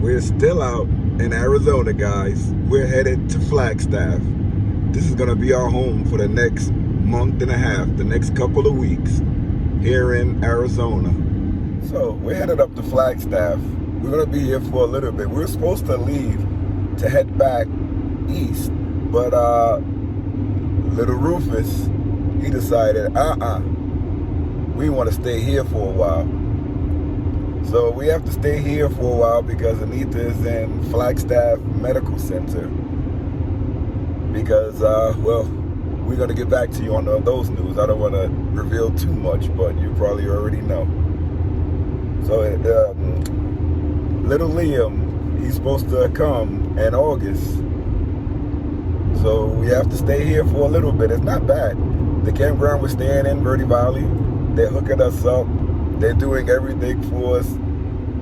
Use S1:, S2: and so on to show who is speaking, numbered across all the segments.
S1: We're still out in Arizona, guys. We're headed to Flagstaff. This is gonna be our home for the next month and a half, the next couple of weeks here in Arizona. So we're headed up to Flagstaff. We're gonna be here for a little bit. We were supposed to leave to head back east, but little Rufus, he decided, we want to stay here for a while. So we have to stay here for a while because Anita is in Flagstaff Medical Center. Because, well, we're going to get back to you on those news. I don't want to reveal too much, but you probably already know. So little Liam, he's supposed to come in August. So we have to stay here for a little bit. It's not bad. The campground we're staying in, Verde Valley, they're hooking us up. They're doing everything for us.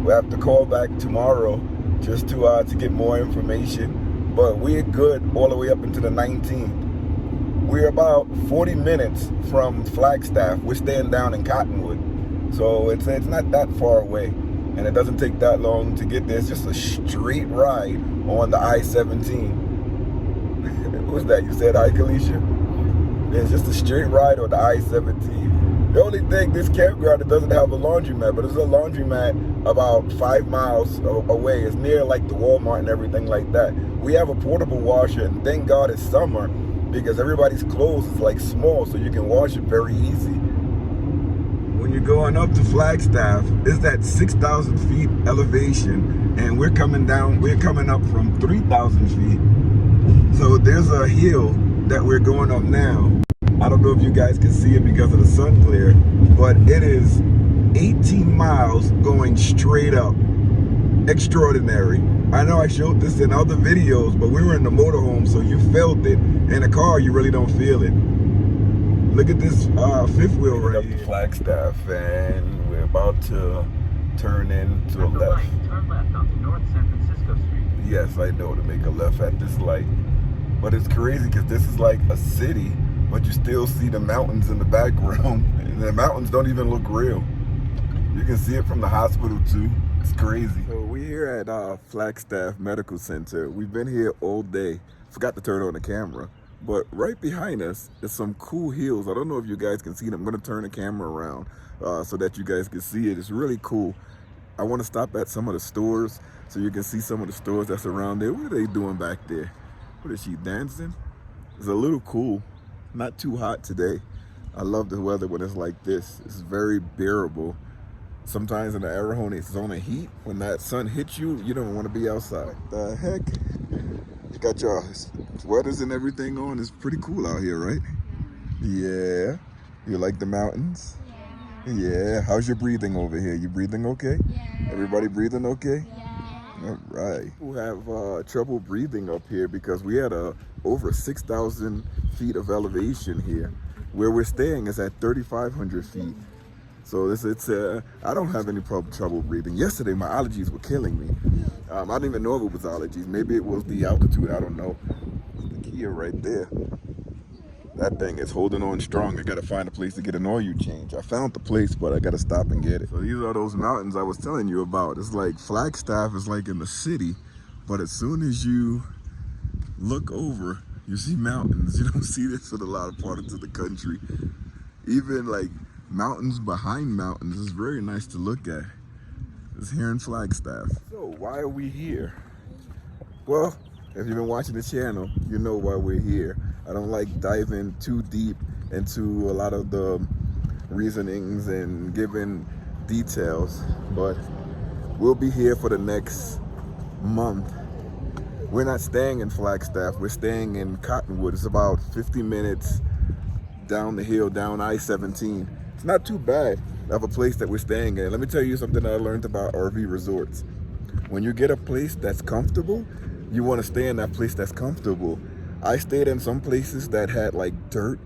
S1: We have to call back tomorrow just to get more information. But we're good all the way up into the 19th. We're about 40 minutes from Flagstaff. We're staying down in Cottonwood. So it's not that far away. And it doesn't take that long to get there. It's just a straight ride on the I-17. What's that? You said hi, Kalisha? It's just a straight ride on the I-17. The only thing, this campground, it doesn't have a laundromat, but there's a laundromat about 5 miles away. It's near like the Walmart and everything like that. We have a portable washer, and thank God it's summer because everybody's clothes is like small, so you can wash it very easy. When you're going up to Flagstaff, it's that 6,000 feet elevation, and we're coming up from 3,000 feet. So there's a hill that we're going up now. I don't know if you guys can see it because of the sun glare, but it is 18 miles going straight up. Extraordinary. I know I showed this in other videos, but we were in the motorhome, so you felt it. In a car, you really don't feel it. Look at this fifth wheel right here. Flagstaff, and we're about to turn into a left.
S2: Turn left onto North San Francisco Street.
S1: Yes, I know, to make a left at this light. But it's crazy because this is like a city, but you still see the mountains in the background. And the mountains don't even look real. You can see it from the hospital too. It's crazy. So we're here at Flagstaff Medical Center. We've been here all day. Forgot to turn on the camera. But right behind us is some cool hills. I don't know if you guys can see them. I'm gonna turn the camera around so that you guys can see it. It's really cool. I want to stop at some of the stores so you can see some of the stores that's around there. What are they doing back there? What is she, dancing? It's a little cool. Not too hot today. I love the weather when it's like this. It's very bearable. Sometimes in the Arizona heat, when that sun hits you, you don't want to be outside. The heck? You got your sweaters and everything on. It's pretty cool out here, right? Yeah. You like the mountains? Yeah. How's your breathing over here? You breathing okay?
S3: Yeah.
S1: Everybody breathing okay?
S3: Yeah.
S1: All right. We have trouble breathing up here because we had over 6,000 feet of elevation here. Where we're staying is at 3,500 feet. So I don't have any trouble breathing. Yesterday, my allergies were killing me. I didn't even know if it was allergies. Maybe it was the altitude. I don't know. The Kia right there. That thing is holding on strong. I got to find a place to get an oil change. I found the place, but I got to stop and get it. So these are those mountains I was telling you about. It's like Flagstaff is like in the city, but as soon as you look over, you see mountains. You don't see this in a lot of parts of the country. Even like mountains behind mountains is very nice to look at. It's here in Flagstaff. So why are we here? Well, if you've been watching the channel, you know why we're here. I don't like diving too deep into a lot of the reasonings and giving details, but we'll be here for the next month. We're not staying in Flagstaff, we're staying in Cottonwood. It's about 50 minutes down the hill, down I-17. It's not too bad of a place that we're staying in. Let me tell you something that I learned about RV resorts. When you get a place that's comfortable, you want to stay in that place that's comfortable. I stayed in some places that had like dirt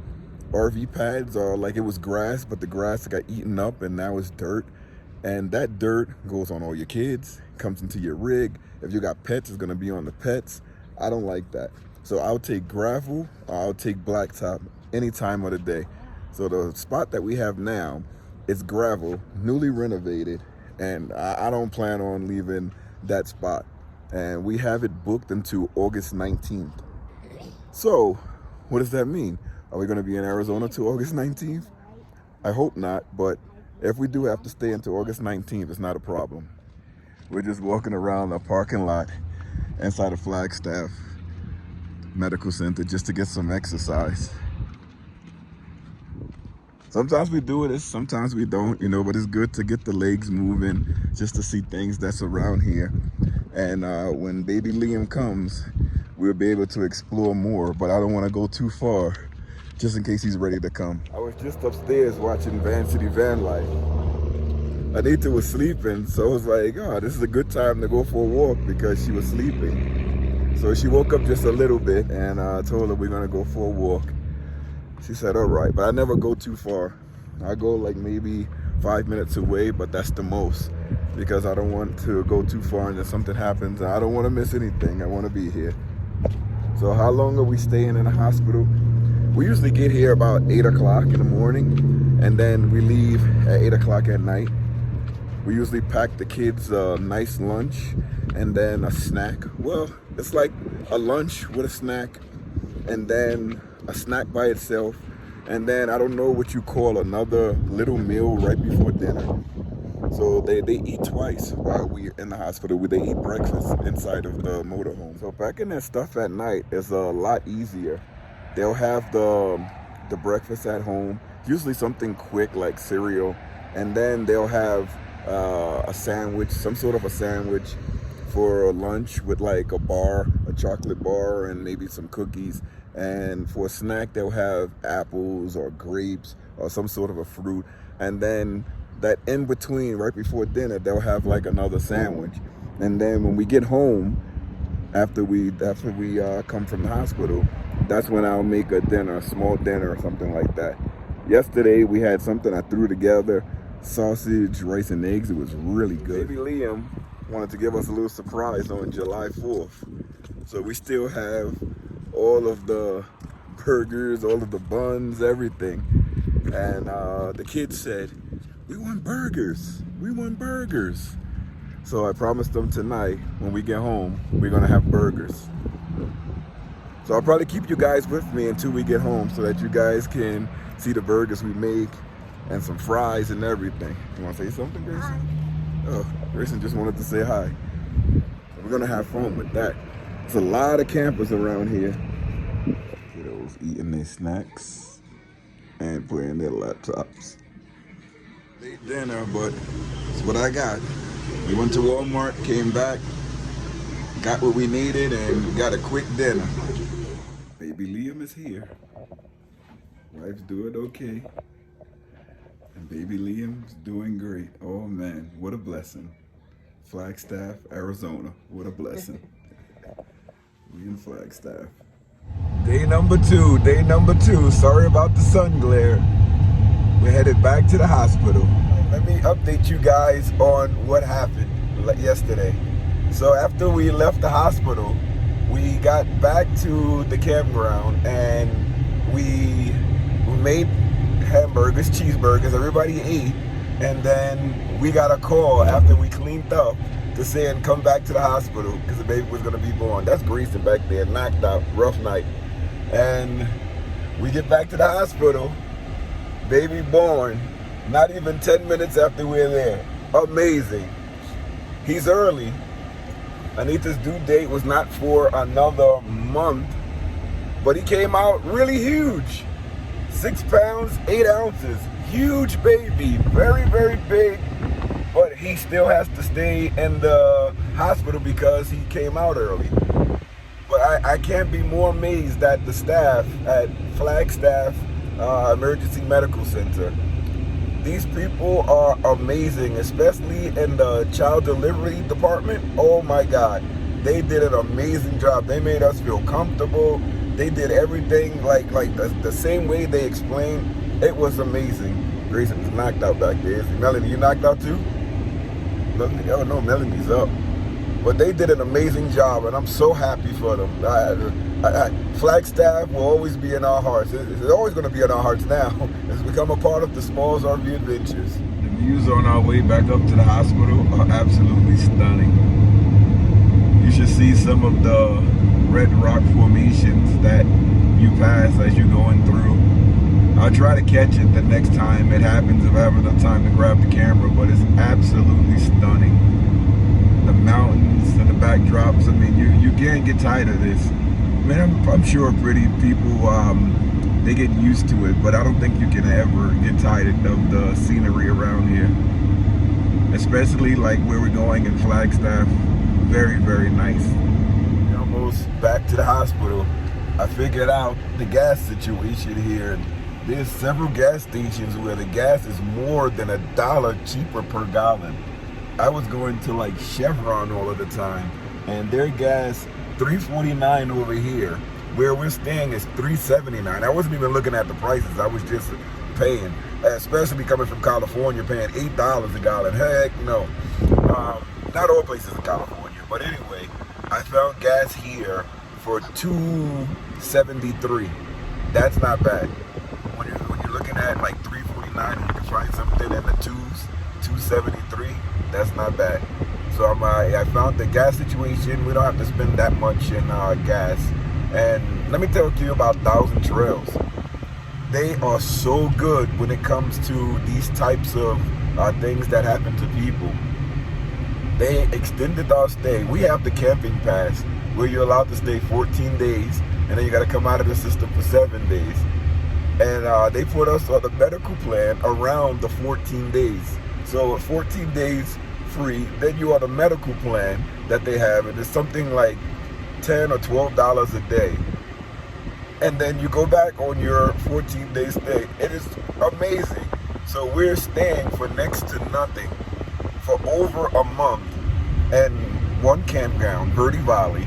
S1: RV pads, or like it was grass, but the grass got eaten up and now it's dirt. And that dirt goes on all your kids, comes into your rig. If you got pets, it's gonna be on the pets. I don't like that. So I'll take gravel, or I'll take blacktop any time of the day. So the spot that we have now is gravel, newly renovated, and I don't plan on leaving that spot. And we have it booked until August 19th. So, what does that mean? Are we going to be in Arizona till August 19th? I hope not, but if we do have to stay until August 19th, it's not a problem. We're just walking around the parking lot inside of Flagstaff Medical Center just to get some exercise. Sometimes we do it, sometimes we don't, you know, but it's good to get the legs moving just to see things that's around here. And when baby Liam comes, we'll be able to explore more, but I don't want to go too far just in case he's ready to come. I was just upstairs watching Van City Van Life. Anita was sleeping, so I was like, oh, this is a good time to go for a walk because she was sleeping. So she woke up just a little bit and I told her we're gonna go for a walk. She said, all right, but I never go too far. I go like maybe 5 minutes away, but that's the most because I don't want to go too far and then something happens. I don't want to miss anything. I want to be here. So how long are we staying in the hospital? We usually get here about 8 o'clock in the morning and then we leave at 8 o'clock at night. We usually pack the kids a nice lunch and then a snack. Well, it's like a lunch with a snack and then a snack by itself. And then I don't know what you call another little meal right before dinner. So they eat twice while we're in the hospital. They eat breakfast inside of the motorhome. So packing their stuff at night is a lot easier. They'll have the breakfast at home, usually something quick like cereal, and then they'll have a sandwich, some sort of a sandwich for lunch with like a bar, a chocolate bar, and maybe some cookies. And for a snack, they'll have apples or grapes or some sort of a fruit. And then that in between, right before dinner, they'll have like another sandwich. And then when we get home, after we come from the hospital, that's when I'll make a dinner, a small dinner or something like that. Yesterday, we had something I threw together, sausage, rice, and eggs. It was really good. Baby Liam wanted to give us a little surprise on July 4th. So we still have all of the burgers, all of the buns, everything. And the kids said, we want burgers. We want burgers. So I promised them tonight, when we get home, we're gonna have burgers. So I'll probably keep you guys with me until we get home so that you guys can see the burgers we make and some fries and everything. You wanna say something, Grayson?
S3: Hi.
S1: Oh, Grayson just wanted to say hi. We're gonna have fun with that. There's a lot of campers around here. Kiddos eating their snacks and playing their laptops. Late dinner, but it's what I got. We went to Walmart, came back, got what we needed, and got a quick dinner. Baby Liam is here. Wife's doing okay. And baby Liam's doing great. Oh man, what a blessing. Flagstaff, Arizona, what a blessing. We in Flagstaff. Day number two. Sorry about the sun glare. We're headed back to the hospital. Let me update you guys on what happened yesterday. So after we left the hospital, we got back to the campground and we made hamburgers, cheeseburgers, everybody ate, and then we got a call after we cleaned up to saying come back to the hospital because the baby was gonna be born. That's Grayson back there, knocked out, rough night. And we get back to the hospital, baby born, not even 10 minutes after we're there. Amazing. He's early. Anita's due date was not for another month, but he came out really huge. 6 pounds, 8 ounces, huge baby, very, very big, but he still has to stay in the hospital because he came out early. But I can't be more amazed at the staff at Flagstaff Emergency Medical Center. These people are amazing, especially in the child delivery department. Oh my God, they did an amazing job. They made us feel comfortable. They did everything like the same way they explained. It was amazing. Grayson's knocked out back there. Melanie, you knocked out too? Melanie, oh no, Melanie's up. But they did an amazing job, and I'm so happy for them. Flagstaff will always be in our hearts. It's always going to be in our hearts now. It's become a part of the SmallsRV adventures. The views on our way back up to the hospital are absolutely stunning. see some of the red rock formations that you pass as you're going through. I'll try to catch it the next time it happens if I have enough time to grab the camera, but it's absolutely stunning. The mountains and the backdrops, I mean, you can't get tired of this. I mean, I'm sure pretty people, they get used to it, but I don't think you can ever get tired of the scenery around here. Especially like where we're going in Flagstaff. Very, very nice. We're almost back to the hospital. I figured out the gas situation here. There's several gas stations where the gas is more than $1 cheaper per gallon. I was going to like Chevron all of the time, and their gas $3.49 over here. Where we're staying is $3.79. I wasn't even looking at the prices. I was just paying, especially coming from California, paying $8 a gallon. Heck no. Not all places in California, but anyway, I found gas here for $2.73. That's not bad. When you're looking at like $3.49, you can find something in the twos, $2.73. That's not bad. So I found the gas situation. We don't have to spend that much in gas. And let me tell you about Thousand Trails. They are so good when it comes to these types of things that happen to people. They extended our stay. We have the camping pass where you're allowed to stay 14 days, and then you got to come out of the system for 7 days. And they put us on the medical plan around the 14 days. So 14 days free, then you are the medical plan that they have, and it's something like $10 or $12 a day. And then you go back on your 14-day stay. It is amazing. So we're staying for next to nothing for over a month and one campground, Verde Valley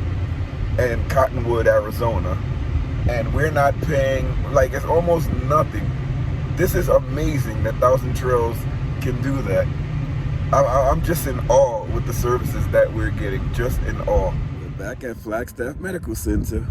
S1: and Cottonwood, Arizona. And we're not paying, like, it's almost nothing. This is amazing that Thousand Trails can do that. I'm just in awe with the services that we're getting, just in awe. We're back at Flagstaff Medical Center.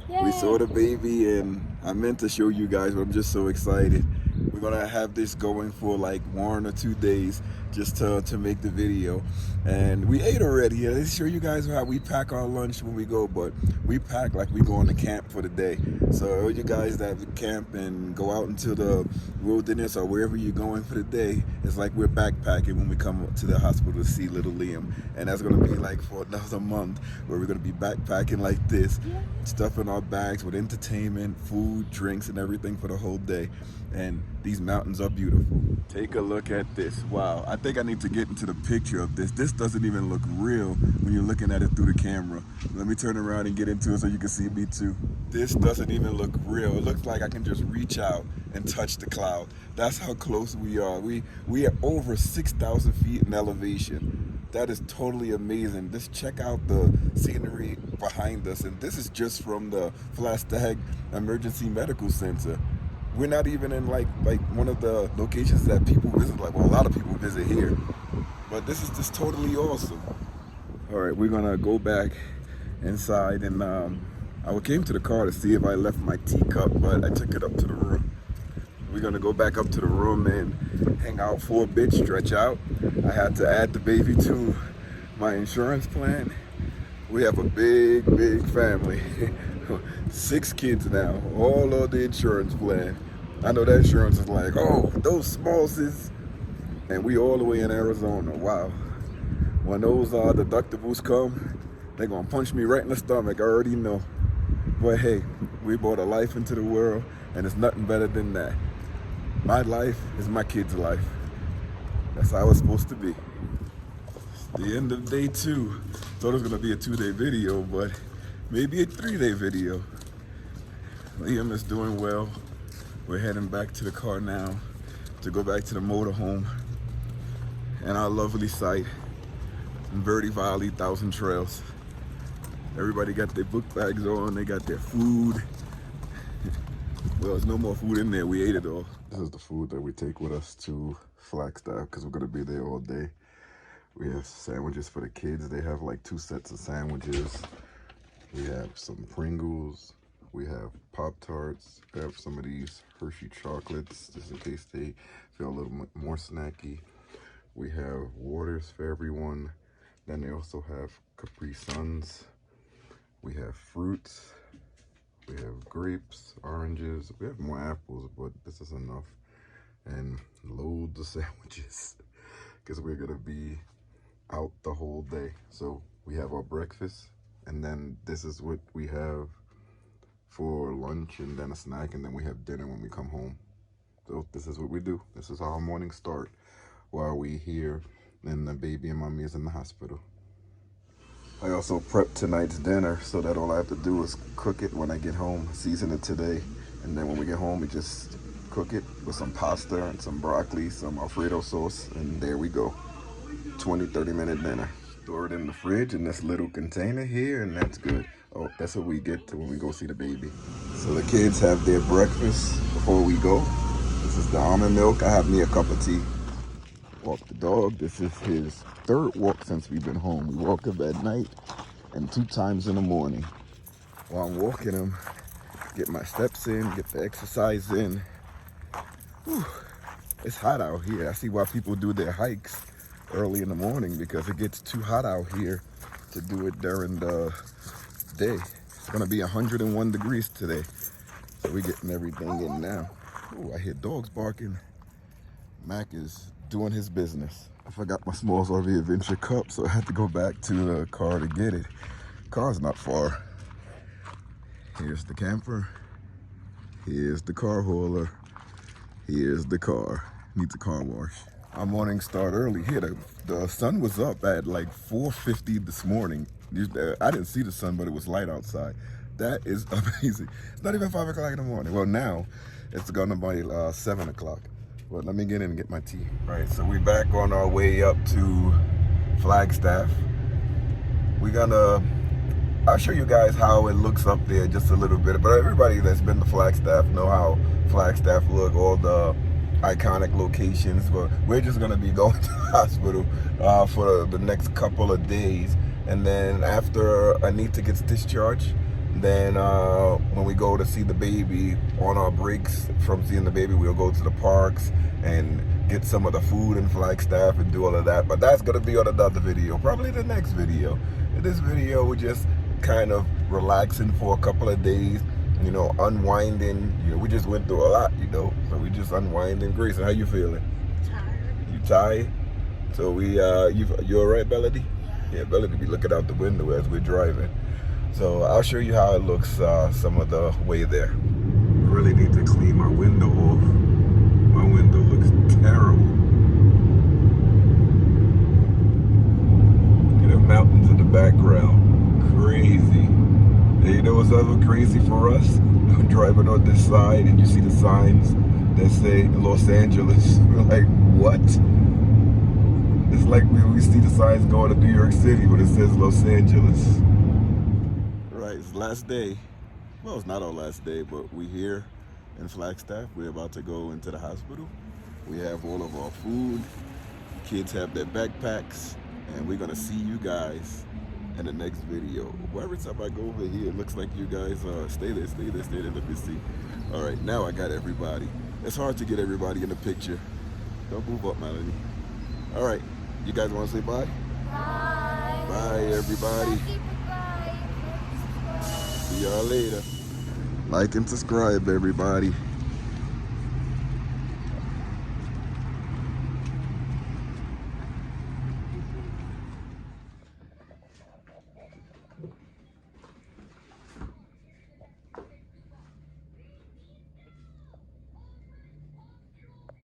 S1: Yay. We saw the baby, and I meant to show you guys, but I'm just so excited. We're gonna have this going for like 1 or 2 days just to make the video. And we ate already. Let's show you guys how we pack our lunch when we go, but we pack like we going to camp for the day. So all you guys that camp and go out into the wilderness or wherever you're going for the day, it's like we're backpacking when we come to the hospital to see little Liam. And that's gonna be like for another month where we're gonna be backpacking like this, stuffing our bags with entertainment, food, drinks, and everything for the whole day. And these mountains are beautiful. Take a look at this. Wow, I think I need to get into the picture of this. This doesn't even look real when you're looking at it through the camera. Let me turn around and get into it so you can see me too. This doesn't even look real. It looks like I can just reach out and touch the cloud. That's how close we are. We are over 6,000 feet in elevation. That is totally amazing. Just check out the scenery behind us. And this is just from the Flagstaff Emergency Medical Center. We're not even in like one of the locations that people visit. Like, well, a lot of people visit here, but this is just totally awesome. All right, we're gonna go back inside, and I came to the car to see if I left my teacup, but I took it up to the room. We're gonna go back up to the room and hang out for a bit, stretch out. I had to add the baby to my insurance plan. We have a big family. 6 kids now, all on the insurance plan. I know that insurance is like, oh, those Smallses. And we all the way in Arizona. Wow. When those deductibles come, they're gonna punch me right in the stomach. I already know. But hey, we brought a life into the world, and it's nothing better than that. My life is my kid's life. That's how it's supposed to be. It's the end of day 2. Thought it was gonna be a 2-day video, but maybe a 3-day video. Liam is doing well. We're heading back to the car now to go back to the motorhome and our lovely site in Verde Valley, Thousand Trails. Everybody got their book bags on, they got their food. Well, there's no more food in there, we ate it all. This is the food that we take with us to Flagstaff because we're gonna be there all day. We have sandwiches for the kids. They have like 2 sets of sandwiches. We have some Pringles. We have Pop-Tarts. We have some of these Hershey chocolates, just in case they feel a little more snacky. We have waters for everyone. Then they also have Capri Suns. We have fruits. We have grapes, oranges. We have more apples, but this is enough. And loads of sandwiches because we're gonna be out the whole day. So we have our breakfast, and then this is what we have for lunch, and then a snack, and then we have dinner when we come home. So this is what we do. This is how our morning start while we here and the baby and mommy is in the hospital. I also prepped tonight's dinner so that all I have to do is cook it when I get home, season it today, and then when we get home we just cook it with some pasta and some broccoli, some Alfredo sauce, and there we go. 20-30 minute dinner. Store it in the fridge in this little container here, and that's good. Oh, that's what we get to when we go see the baby. So the kids have their breakfast before we go. This is the almond milk. I have me a cup of tea. Walk the dog. This is his third walk since we've been home. We walk him at night and 2 times in the morning. While I'm walking him, get my steps in, get the exercise in. Whew. It's hot out here. I see why people do their hikes early in the morning, because it gets too hot out here to do it during the day. It's gonna be 101 degrees today. So we're getting everything in now. Oh, I hear dogs barking. Mac is doing his business. I forgot my SmallsRV Adventure cup, so I had to go back to the car to get it. Car's not far. Here's the camper. Here's the car hauler. Here's the car. Needs a car wash. Our morning start early here. The sun was up at like 4:50 this morning. I didn't see the sun, but it was light outside. That is amazing. It's not even 5 o'clock in the morning. Well, now it's gonna be 7 o'clock. But let me get in and get my tea. All right, so we're back on our way up to Flagstaff. I'll show you guys how it looks up there just a little bit. But everybody that's been to Flagstaff know how Flagstaff look, all the iconic locations. But we're just gonna be going to the hospital for the next couple of days. And then after Anita gets discharged, then when we go to see the baby, on our breaks from seeing the baby, we'll go to the parks and get some of the food in Flagstaff and do all of that. But that's gonna be on another video, probably the next video. In this video, we're just kind of relaxing for a couple of days, you know, unwinding. You know, we just went through a lot, you know, so we just unwinding. Grayson, how you feeling?
S3: Tired.
S1: You tired? So we, you all right, Battey? Yeah, Battey be looking out the window as we're driving. So I'll show you how it looks some of the way there. Really need to clean my window off. My window looks terrible. You know, mountains in the background. Crazy. And you know what's other crazy for us? I'm driving on this side and you see the signs that say Los Angeles. We're like, what? It's like we see the signs going to New York City, but it says Los Angeles. Right, it's the last day. Well, it's not our last day, but we're here in Flagstaff. We're about to go into the hospital. We have all of our food. Kids have their backpacks, and we're gonna see you guys in the next video. Well, every time I go over here, it looks like you guys stay there. Let me see. All right, now I got everybody. It's hard to get everybody in the picture. Don't move up, Melanie. All right, you guys want to say bye?
S3: Bye.
S1: Bye, everybody. See y'all later. Like and subscribe, everybody.